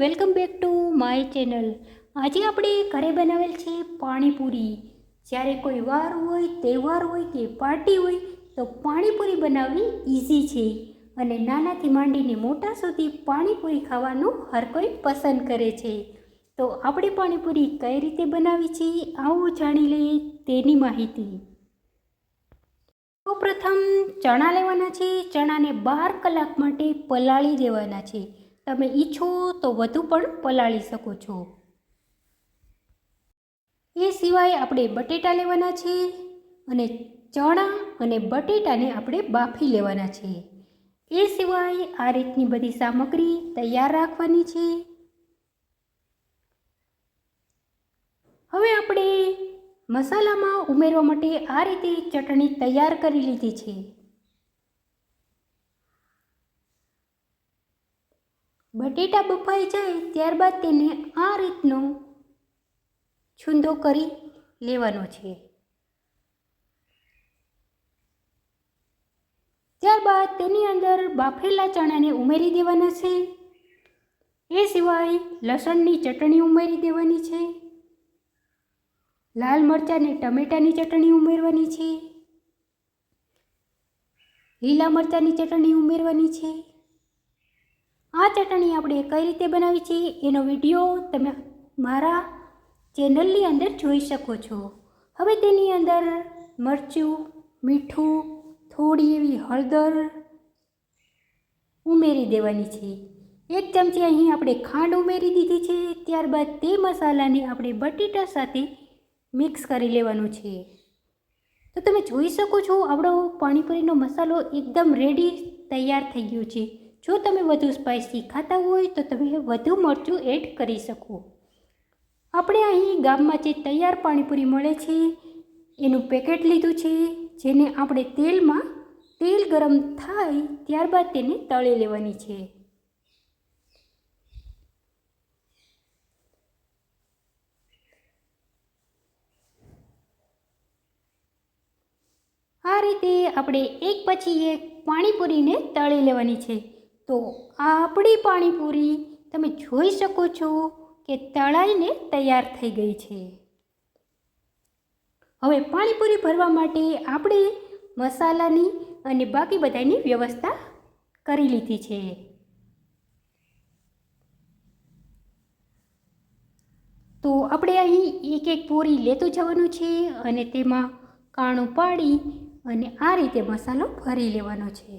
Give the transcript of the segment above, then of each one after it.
Welcome back to my channel. આજે આપણે ઘરે બનાવેલ છે પાણીપુરી। જ્યારે કોઈ વાર હોય, તહેવાર હોય કે પાર્ટી હોય તો પાણીપુરી બનાવવી ઇઝી છે અને નાનાથી માંડીને મોટા સુધી પાણીપુરી ખાવાનું હર કોઈ પસંદ કરે છે। તો આપણે પાણીપુરી કઈ રીતે બનાવી છે આવો જાણી લઈએ તેની માહિતી। સૌપ્રથમ ચણા લેવાના છે। ચણાને 12 કલાક માટે પલાળી દેવાના છે। તમે ઈચ્છો તો વધુ પણ પલાળી શકો છો। એ સિવાય આપણે બટેટા લેવાના છે અને ચણા અને બટેટાને આપણે બાફી લેવાના છે। એ સિવાય આ રીતની બધી સામગ્રી તૈયાર રાખવાની છે। હવે આપણે મસાલામાં ઉમેરવા માટે આ રીતે ચટણી તૈયાર કરી લીધી છે। બટેટા બફાઈ જાય ત્યારબાદ તેને આ રીતનો છૂંદો કરી લેવાનો છે। ત્યારબાદ તેની અંદર બાફેલા ચણાને ઉમેરી દેવાના છે। એ સિવાય લસણની ચટણી ઉમેરી દેવાની છે। લાલ મરચાં અને ટમેટાની ચટણી ઉમેરવાની છે। લીલા મરચાંની ચટણી ઉમેરવાની છે। આ ચટણી આપણે કઈ રીતે બનાવી છે એનો વિડીયો તમે મારા ચેનલની અંદર જોઈ શકો છો। હવે તેની અંદર મરચું, મીઠું, થોડી એવી હળદર ઉમેરી દેવાની છે। 1 ચમચી અહીં આપણે ખાંડ ઉમેરી દીધી છે। ત્યારબાદ તે મસાલાને આપણે બટેટા સાથે મિક્સ કરી લેવાનું છે। તો તમે જોઈ શકો છો આપણો પાણીપુરીનો મસાલો એકદમ રેડી તૈયાર થઈ ગયો છે। જો તમે વધુ સ્પાઇસી ખાતા હોય તો તમે વધુ મરચું એડ કરી શકો। આપણે અહીં ગામમાં જે તૈયાર પાણીપુરી મળે છે એનું પેકેટ લીધું છે, જેને આપણે તેલ ગરમ થાય ત્યારબાદ તેને તળી લેવાની છે। આ રીતે આપણે એક પછી એક પાણીપુરીને તળી લેવાની છે। તો આપણી પાણીપુરી તમે જોઈ શકો છો કે તળાઈને તૈયાર થઈ ગઈ છે। હવે પાણીપુરી ભરવા માટે આપણે મસાલાની અને બાકી બધાની વ્યવસ્થા કરી લીધી છે। તો આપણે અહીં એક એક પૂરી લેતું જવાનું છે અને તેમાં કાણું પાડી અને આ રીતે મસાલો ભરી લેવાનો છે।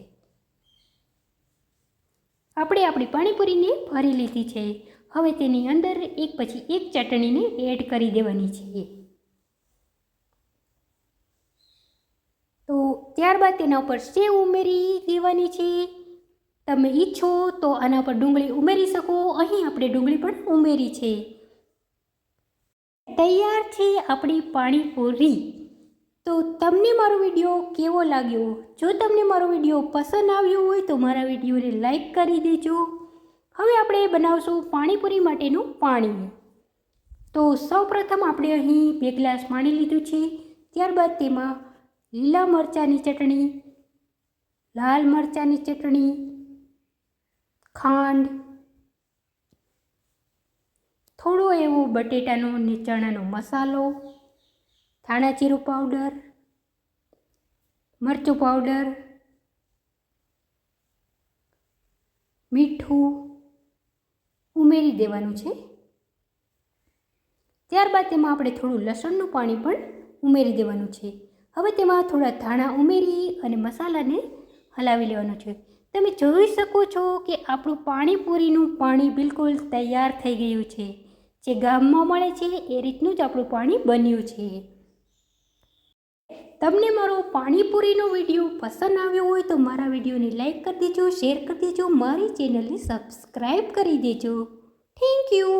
આપણે આપણી પાણીપુરીને ભરી લીધી છે। હવે તેની અંદર એક પછી એક ચટણીને એડ કરી દેવાની છે। તો ત્યારબાદ તેના ઉપર સેવ ઉમેરી દેવાની છે। તમે ઈચ્છો તો આના પર ડુંગળી ઉમેરી શકો। અહીં આપણે ડુંગળી પણ ઉમેરી છે। તૈયાર છે આપણી પાણીપુરી। તો તમને મારો વિડીયો કેવો લાગ્યો? જો તમને મારો વિડીયો પસંદ આવ્યો હોય તો મારા વિડીયોને લાઈક કરી દેજો। હવે આપણે બનાવશું પાણીપુરી માટેનું પાણી। તો સૌપ્રથમ આપણે અહીં 2 ગ્લાસ પાણી લીધું છે। ત્યારબાદ તેમાં લીલા મરચાંની ચટણી, લાલ મરચાંની ચટણી, ખાંડ, થોડો એવો બટેટાનો અને ચણાનો મસાલો, ધાણા જીરું પાવડર, મરચું પાવડર, મીઠું ઉમેરી દેવાનું છે। ત્યારબાદ તેમાં આપણે થોડું લસણનું પાણી પણ ઉમેરી દેવાનું છે। હવે તેમાં થોડા ધાણા ઉમેરી અને મસાલાને હલાવી લેવાનું છે। તમે જોઈ શકો છો કે આપણું પાણીપુરીનું પાણી બિલકુલ તૈયાર થઈ ગયું છે। જે ગામમાં મળે છે એ રીતનું જ આપણું પાણી બન્યું છે। તમને મારો પાણીપુરીનો વિડીયો પસંદ આવ્યો હોય તો મારા વિડીયોને લાઈક કરી દેજો, શેર કરી દેજો, મારી ચેનલને સબસ્ક્રાઈબ કરી દેજો। Thank you.